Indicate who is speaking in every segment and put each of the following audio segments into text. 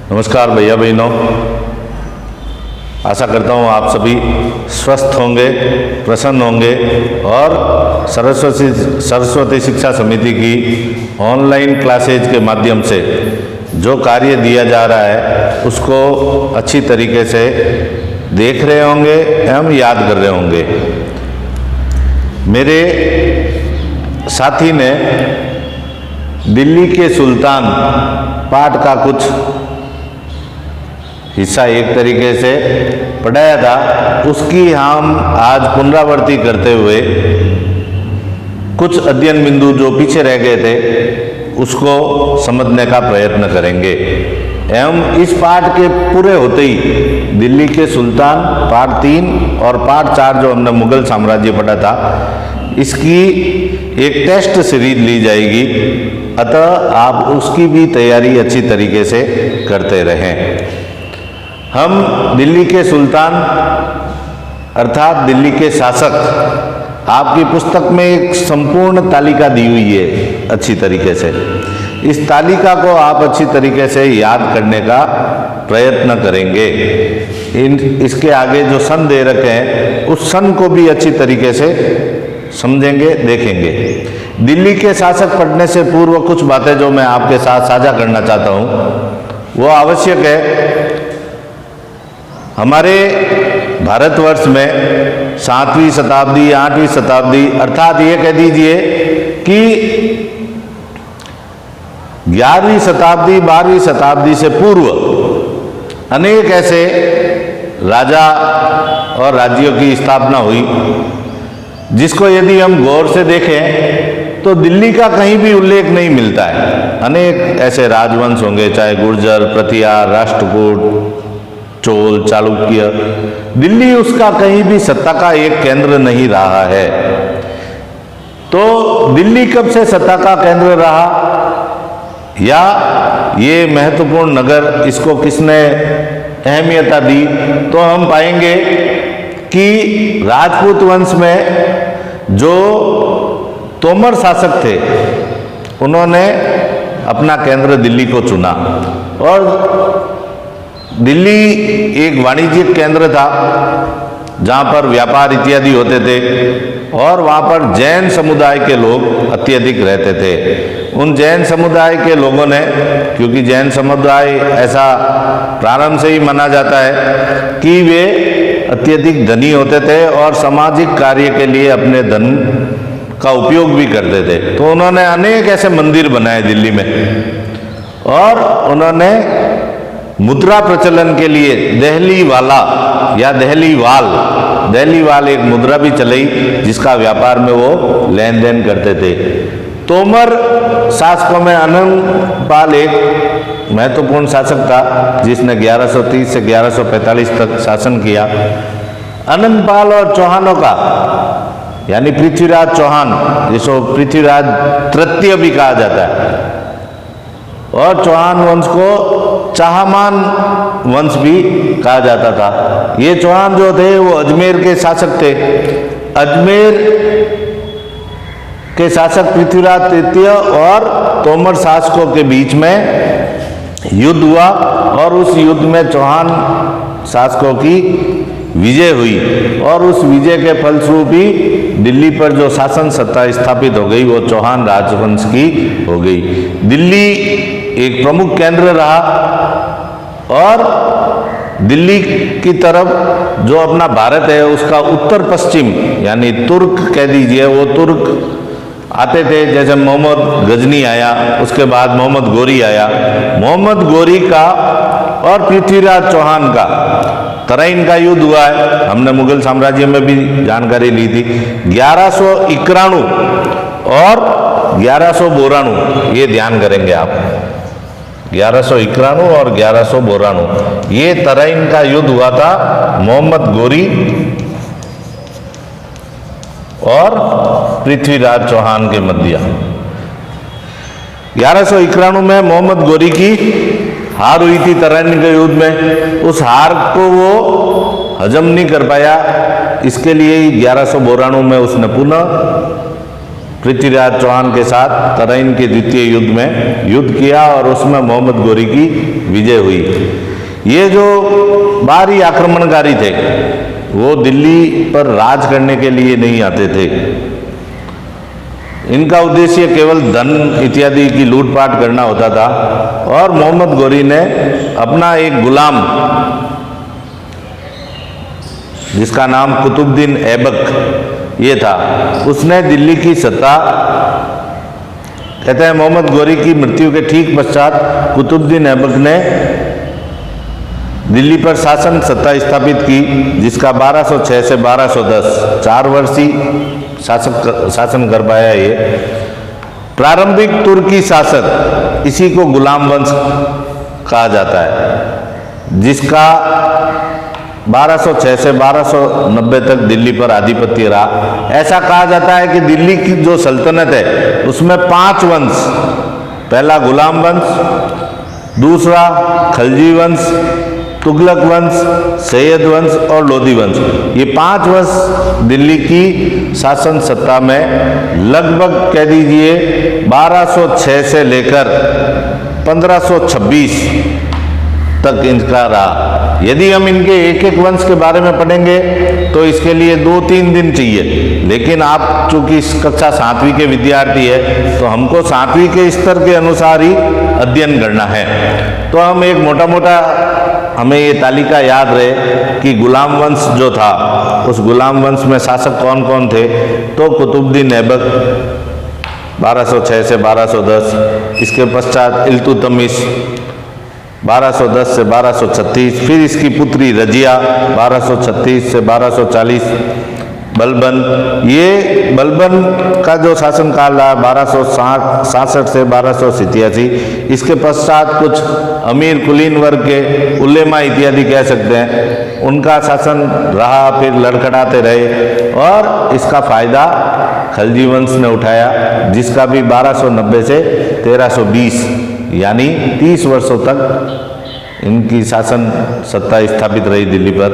Speaker 1: नमस्कार भैया बहनों, आशा करता हूँ आप सभी स्वस्थ होंगे, प्रसन्न होंगे और सरस्वती शिक्षा समिति की ऑनलाइन क्लासेज के माध्यम से जो कार्य दिया जा रहा है उसको अच्छी तरीके से देख रहे होंगे एवं याद कर रहे होंगे। मेरे साथी ने दिल्ली के सुल्तान पाठ का कुछ हिस्सा एक तरीके से पढ़ाया था, उसकी हम आज पुनरावृत्ति करते हुए कुछ अध्ययन बिंदु जो पीछे रह गए थे उसको समझने का प्रयत्न करेंगे एवं इस पाठ के पूरे होते ही दिल्ली के सुल्तान पाठ 3 और पाठ 4 जो हमने मुगल साम्राज्य पढ़ा था इसकी एक टेस्ट सीरीज ली जाएगी, अतः आप उसकी भी तैयारी अच्छी तरीके से करते रहें। हम दिल्ली के सुल्तान अर्थात दिल्ली के शासक, आपकी पुस्तक में एक संपूर्ण तालिका दी हुई है अच्छी तरीके से। इस तालिका को आप अच्छी तरीके से याद करने का प्रयत्न करेंगे। इसके आगे जो सन दे रखे हैं उस सन को भी अच्छी तरीके से समझेंगे, देखेंगे। दिल्ली के शासक पढ़ने से पूर्व कुछ बातें जो मैं आपके साथ साझा करना चाहता हूँ वो आवश्यक है। हमारे भारतवर्ष में 7वीं शताब्दी 8वीं शताब्दी अर्थात ये कह दीजिए कि 11वीं शताब्दी 12वीं शताब्दी से पूर्व अनेक ऐसे राजा और राज्यों की स्थापना हुई जिसको यदि हम गौर से देखें तो दिल्ली का कहीं भी उल्लेख नहीं मिलता है। अनेक ऐसे राजवंश होंगे, चाहे गुर्जर, प्रतिहार, राष्ट्रकूट, चोल, चालुक्य, दिल्ली उसका कहीं भी सत्ता का एक केंद्र नहीं रहा है। तो दिल्ली कब से सत्ता का केंद्र रहा या ये महत्वपूर्ण नगर इसको किसने अहमियत दी, तो हम पाएंगे कि राजपूत वंश में जो तोमर शासक थे उन्होंने अपना केंद्र दिल्ली को चुना और दिल्ली एक वाणिज्यिक केंद्र था जहाँ पर व्यापार इत्यादि होते थे और वहाँ पर जैन समुदाय के लोग अत्यधिक रहते थे। उन जैन समुदाय के लोगों ने, क्योंकि जैन समुदाय ऐसा प्रारंभ से ही माना जाता है कि वे अत्यधिक धनी होते थे और सामाजिक कार्य के लिए अपने धन का उपयोग भी करते थे, तो उन्होंने अनेक ऐसे मंदिर बनाए दिल्ली में और उन्होंने मुद्रा प्रचलन के लिए दहली वाला या दहली वाल एक मुद्रा भी चलाई जिसका व्यापार में वो लेन देन करते थे। तोमर शासकों में आनंद पाल एक महत्वपूर्ण शासक था जिसने 1130 से 1145 तक शासन किया। आनंद पाल और चौहानों का यानी पृथ्वीराज चौहान, जिसको पृथ्वीराज तृतीय भी कहा जाता है, और चौहान वंश को चाहमान वंश भी कहा जाता था। ये चौहान जो थे वो अजमेर के शासक थे। अजमेर के शासक पृथ्वीराज तृतीय और तोमर शासकों के बीच में युद्ध हुआ और उस युद्ध में चौहान शासकों की विजय हुई और उस विजय के फलस्वरूप ही दिल्ली पर जो शासन सत्ता स्थापित हो गई वो चौहान राजवंश की हो गई। दिल्ली एक प्रमुख केंद्र रहा और दिल्ली की तरफ जो अपना भारत है उसका उत्तर पश्चिम यानी तुर्क कह दीजिए, वो तुर्क आते थे। जैसे मोहम्मद गजनी आया, उसके बाद मोहम्मद गोरी आया। मोहम्मद गोरी का और पृथ्वीराज चौहान का तराइन का युद्ध हुआ है, हमने मुगल साम्राज्य में भी जानकारी ली थी। 1191 और 1192 ये ध्यान करेंगे आप। 1191 और 1192 ये तराइन का युद्ध हुआ था मोहम्मद गोरी और पृथ्वीराज चौहान के मध्य। 1191 में मोहम्मद गोरी की हार हुई थी तराइन के युद्ध में। उस हार को वो हजम नहीं कर पाया, इसके लिए 1192 में उसने पुनः पृथ्वीराज चौहान के साथ तराइन के द्वितीय युद्ध में युद्ध किया और उसमें मोहम्मद गोरी की विजय हुई। ये जो बाहरी आक्रमणकारी थे वो दिल्ली पर राज करने के लिए नहीं आते थे। इनका उद्देश्य केवल धन इत्यादि की लूटपाट करना होता था। और मोहम्मद गोरी ने अपना एक गुलाम जिसका नाम कुतुबुद्दीन ऐबक ये था, उसने दिल्ली की सत्ता, कहते हैं मोहम्मद गोरी की मृत्यु के ठीक पश्चात कुतुबुद्दीन ऐबक ने दिल्ली पर शासन सत्ता स्थापित की, जिसका 1206 से 1210 4 वर्ष ही शासन कर पाया। ये प्रारंभिक तुर्की शासक, इसी को गुलाम वंश कहा जाता है, जिसका 1206 से 1290 तक दिल्ली पर आधिपत्य रहा। ऐसा कहा जाता है कि दिल्ली की जो सल्तनत है उसमें 5 वंश, पहला गुलाम वंश, दूसरा खलजी वंश, तुगलक वंश, सैयद वंश और लोधी वंश, ये 5 वंश दिल्ली की शासन सत्ता में लगभग कह दीजिए 1206 से लेकर 1526 तक इनका रहा। यदि हम इनके एक एक वंश के बारे में पढ़ेंगे तो इसके लिए 2-3 दिन चाहिए, लेकिन आप चूंकि इस कक्षा 7वीं के विद्यार्थी है तो हमको 7वीं के स्तर के अनुसार ही अध्ययन करना है। तो हम एक मोटा मोटा हमें ये तालिका याद रहे कि गुलाम वंश जो था, उस गुलाम वंश में शासक कौन कौन थे। तो कुतुबुद्दीन ऐबक 1206 से 1210, इसके पश्चात इल्तुतमिश 1210 से 1236, फिर इसकी पुत्री रजिया 1236 से 1240, बलबन, ये बलबन का जो शासनकाल रहा 1267 से 1287, इसके पश्चात कुछ अमीर कुलीन वर्ग के उलेमा इत्यादि कह सकते हैं, उनका शासन रहा, फिर लड़खड़ाते रहे और इसका फायदा खलजी वंश ने उठाया, जिसका भी 1290 से 1320 यानी 30 वर्षों तक इनकी शासन सत्ता स्थापित रही दिल्ली पर।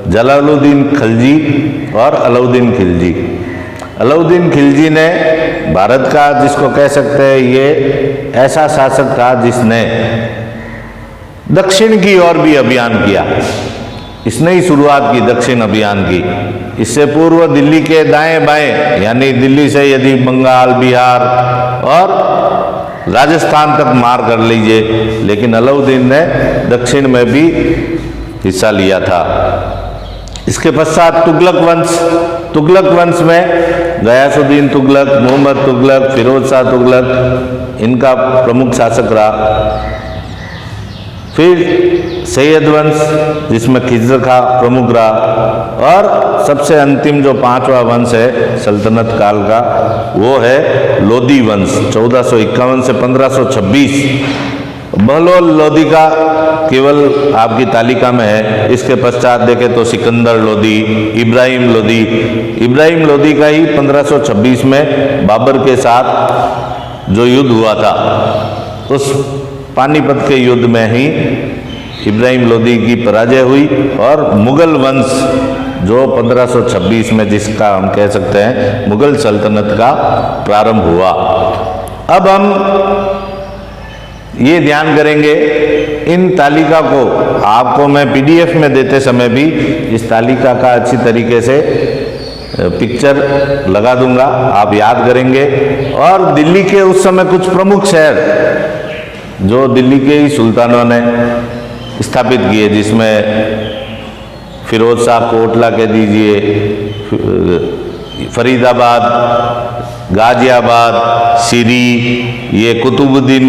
Speaker 1: जलालुद्दीन खिलजी और अलाउद्दीन खिलजी। अलाउद्दीन खिलजी ने भारत का, जिसको कह सकते हैं, ये ऐसा शासक था जिसने दक्षिण की ओर भी अभियान किया। इसने ही शुरुआत की दक्षिण अभियान की। इससे पूर्व दिल्ली के दाएं बाएं, यानी दिल्ली से यदि बंगाल, बिहार और राजस्थान तक मार कर लीजिए, लेकिन अलाउद्दीन ने दक्षिण में भी हिस्सा लिया था। इसके पश्चात तुगलक वंश। तुगलक वंश में गयासुद्दीन तुगलक, मोहम्मद तुगलक, फिरोज शाह तुगलक इनका प्रमुख शासक रहा। फिर सैयद वंश, जिसमें खिज़र खां प्रमुख रहा। और सबसे अंतिम जो 5वां वंश है सल्तनत काल का, वो है लोधी वंश 1451 से 1526। बहलोल लोधी का केवल आपकी तालिका में है। इसके पश्चात देखें तो सिकंदर लोधी, इब्राहिम लोधी। इब्राहिम लोधी का ही 1526 में बाबर के साथ जो युद्ध हुआ था, उस पानीपत के युद्ध में ही इब्राहिम लोधी की पराजय हुई और मुगल वंश जो 1526 में, जिसका हम कह सकते हैं मुगल सल्तनत का प्रारंभ हुआ। अब हम ये ध्यान करेंगे, इन तालिका को आपको मैं PDF में देते समय भी इस तालिका का अच्छी तरीके से पिक्चर लगा दूंगा, आप याद करेंगे। और दिल्ली के उस समय कुछ प्रमुख शहर जो दिल्ली के ही सुल्तानों ने स्थापित किए, जिसमें फिरोज शाह कोटला कह दीजिए, फरीदाबाद, गाजियाबाद, सिरी, ये कुतुबुद्दीन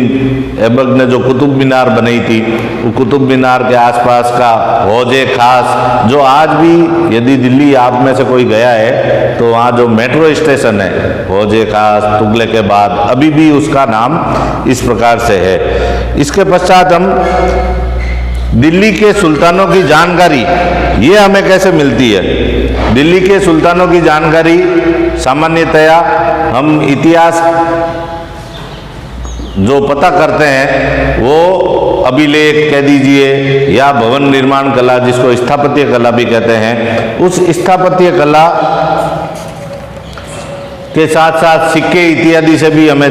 Speaker 1: ऐबक ने जो कुतुब मीनार बनाई थी, वो कुतुब मीनार के आसपास का हौजे खास, जो आज भी यदि दिल्ली आप में से कोई गया है तो वहाँ जो मेट्रो स्टेशन है हौजे खास, तुगलक के बाद, अभी भी उसका नाम इस प्रकार से है। इसके पश्चात हम दिल्ली के सुल्तानों की जानकारी, ये हमें कैसे मिलती है। दिल्ली के सुल्तानों की जानकारी सामान्यतया हम इतिहास जो पता करते हैं वो अभिलेख कह दीजिए या भवन निर्माण कला, जिसको स्थापत्य कला भी कहते हैं, उस स्थापत्य कला के साथ साथ सिक्के इत्यादि से भी हमें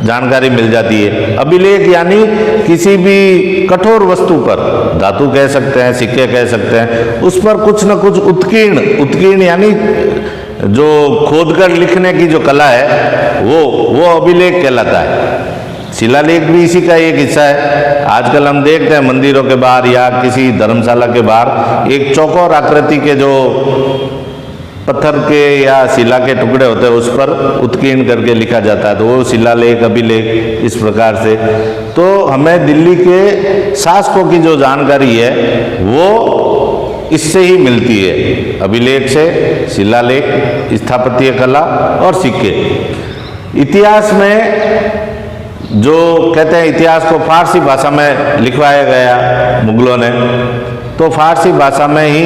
Speaker 1: जानकारी मिल जाती है। अभिलेख यानी किसी भी कठोर वस्तु पर, धातु कह सकते हैं, सिक्के कह सकते हैं, उस पर कुछ न कुछ उत्कीर्ण यानी जो खोदकर लिखने की जो कला है वो अभिलेख कहलाता है। शिलालेख भी इसी का एक हिस्सा है। आजकल हम देखते हैं मंदिरों के बाहर या किसी धर्मशाला के बाहर एक चौकोर आकृति के जो पत्थर के या शिला के टुकड़े होते हैं उस पर उत्कीर्ण करके लिखा जाता है, तो वो शिलालेख, अभिलेख इस प्रकार से। तो हमें दिल्ली के शासकों की जो जानकारी है वो इससे ही मिलती है, अभिलेख से, शिलालेख, स्थापत्य कला और सिक्के। इतिहास में जो कहते हैं इतिहास को फारसी भाषा में लिखवाया गया मुगलों ने, तो फारसी भाषा में ही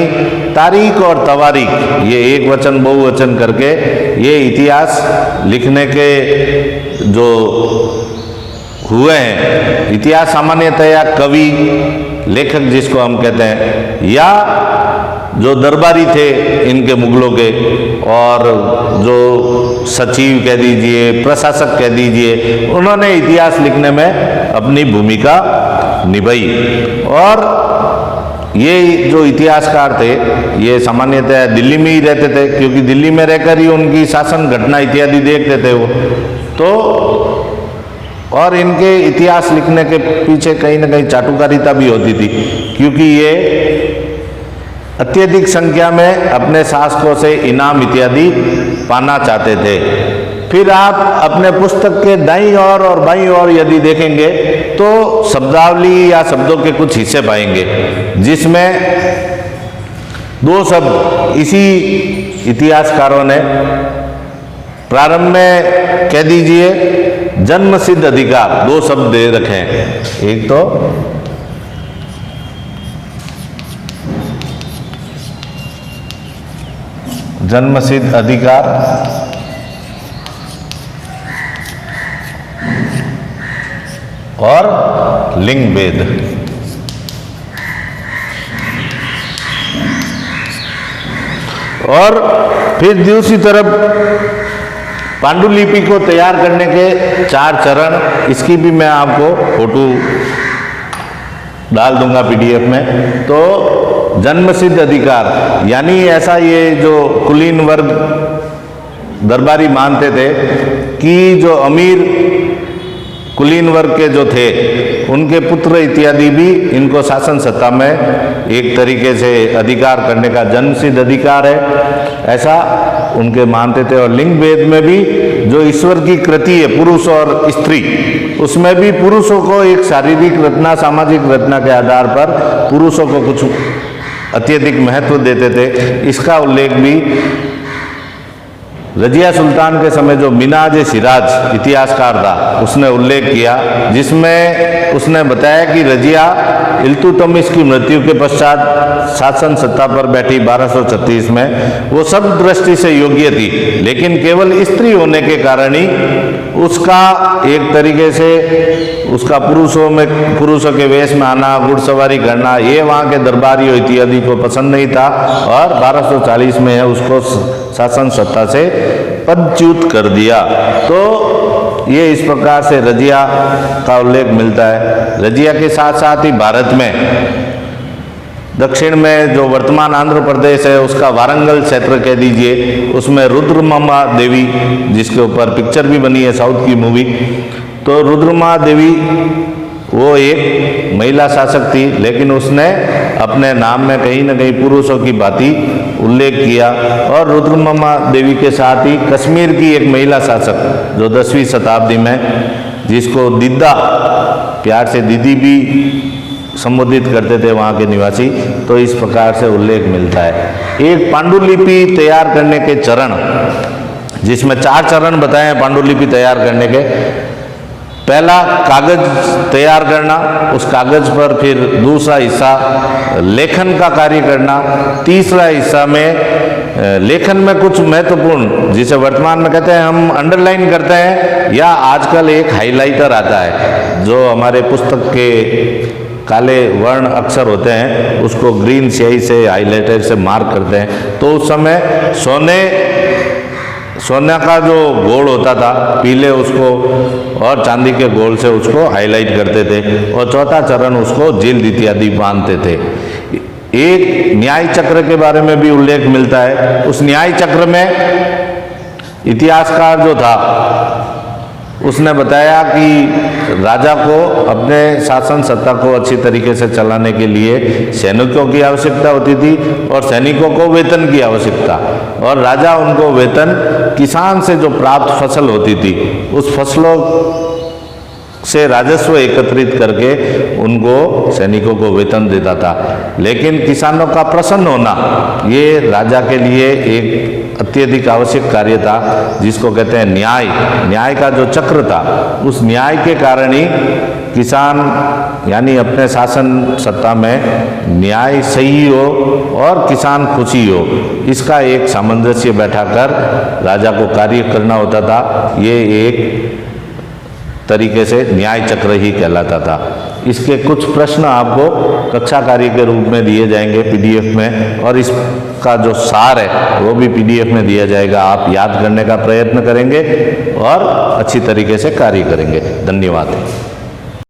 Speaker 1: तारीख और तवारीख, ये एक वचन बहुवचन करके ये इतिहास लिखने के जो हुए हैं। इतिहास सामान्यतया कवि, लेखक जिसको हम कहते हैं, या जो दरबारी थे इनके मुगलों के, और जो सचिव कह दीजिए, प्रशासक कह दीजिए, उन्होंने इतिहास लिखने में अपनी भूमिका निभाई। और ये जो इतिहासकार थे ये सामान्यतः दिल्ली में ही रहते थे, क्योंकि दिल्ली में रहकर ही उनकी शासन घटना इत्यादि देखते थे वो तो। और इनके इतिहास लिखने के पीछे कहीं ना कहीं चाटुकारिता भी होती थी, क्योंकि ये अत्यधिक संख्या में अपने शासकों से इनाम इत्यादि पाना चाहते थे। फिर आप अपने पुस्तक के दाईं ओर और बाईं ओर यदि देखेंगे तो शब्दावली या शब्दों के कुछ हिस्से पाएंगे, जिसमें दो शब्द इसी इतिहासकारों ने प्रारंभ में कह दीजिए जन्म सिद्ध अधिकार, दो शब्द दे रखे हैं। एक तो जन्म सिद्ध अधिकार और लिंग भेद। और फिर दूसरी तरफ पांडुलिपि को तैयार करने के 4 चरण, इसकी भी मैं आपको फोटो डाल दूंगा पीडीएफ में। तो जन्म सिद्ध अधिकार यानी ऐसा, ये जो कुलीन वर्ग दरबारी मानते थे कि जो अमीर कुलीन वर्ग के जो थे उनके पुत्र इत्यादि भी इनको शासन सत्ता में एक तरीके से अधिकार करने का जन्मसिद्ध अधिकार है, ऐसा उनके मानते थे। और लिंग भेद में भी जो ईश्वर की कृति है पुरुष और स्त्री, उसमें भी पुरुषों को एक शारीरिक रचना, सामाजिक रचना के आधार पर पुरुषों को कुछ अत्यधिक महत्व देते थे। इसका उल्लेख भी रजिया सुल्तान के समय जो मिनाज सिराज इतिहासकार था उसने उल्लेख किया, जिसमें उसने बताया कि रजिया इल्तुतमिश की मृत्यु के पश्चात शासन सत्ता पर बैठी 1236 में, वो सब दृष्टि से योग्य थी, लेकिन केवल स्त्री होने के कारण ही उसका एक तरीके से उसका पुरुषों के वेश में आना, घुड़सवारी करना, ये वहाँ के दरबारियों इत्यादि को पसंद नहीं था। और 1240 में उसको शासन सत्ता से पदच्युत कर दिया। तो ये इस प्रकार से रजिया का उल्लेख मिलता है। रजिया के साथ साथ ही भारत में दक्षिण में जो वर्तमान आंध्र प्रदेश है उसका वारंगल क्षेत्र कह दीजिए, उसमें रुद्रमा देवी, जिसके ऊपर पिक्चर भी बनी है साउथ की मूवी, तो रुद्रमा देवी वो एक महिला शासक थी, लेकिन उसने अपने नाम में कहीं न कहीं पुरुषों की भांति उल्लेख किया। और रुद्रमा देवी के साथ ही कश्मीर की एक महिला शासक जो 10वीं शताब्दी में, जिसको दीदा, प्यार से दीदी भी संबोधित करते थे वहाँ के निवासी, तो इस प्रकार से उल्लेख मिलता है। एक पांडुलिपि तैयार करने के चरण, जिसमें 4 चरण बताए हैं पांडुलिपि तैयार करने के। पहला कागज तैयार करना, उस कागज पर फिर दूसरा हिस्सा लेखन का कार्य करना, तीसरा हिस्सा में लेखन में कुछ महत्वपूर्ण, जिसे वर्तमान में कहते हैं हम अंडरलाइन करते हैं, या आजकल एक हाइलाइटर आता है जो हमारे पुस्तक के काले वर्ण अक्षर होते हैं उसको ग्रीन स्याही से हाइलाइटर से मार्क करते हैं। तो उस समय सोना का जो गोल होता था पीले उसको और चांदी के गोल से उसको हाईलाइट करते थे, और चौथा चरण उसको जील्द इत्यादि बांधते थे। एक न्याय चक्र के बारे में भी उल्लेख मिलता है। उस न्याय चक्र में इतिहासकार जो था उसने बताया कि राजा को अपने शासन सत्ता को अच्छी तरीके से चलाने के लिए सैनिकों की आवश्यकता होती थी और सैनिकों को वेतन की आवश्यकता, और राजा उनको वेतन किसान से जो प्राप्त फसल होती थी उस फसलों से राजस्व एकत्रित करके उनको सैनिकों को वेतन देता था। लेकिन किसानों का प्रसन्न होना ये राजा के लिए एक अत्यधिक आवश्यक कार्य था, जिसको कहते हैं न्याय। न्याय का जो चक्र था, उस न्याय के कारण ही किसान यानी अपने शासन सत्ता में न्याय सही हो और किसान खुशी हो, इसका एक सामंजस्य बैठाकर राजा को कार्य करना होता था। ये एक तरीके से न्याय चक्र ही कहलाता था। इसके कुछ प्रश्न आपको कक्षा कार्य के रूप में दिए जाएंगे पीडीएफ में, और इसका जो सार है वो भी पीडीएफ में दिया जाएगा। आप याद करने का प्रयत्न करेंगे और अच्छी तरीके से कार्य करेंगे। धन्यवाद।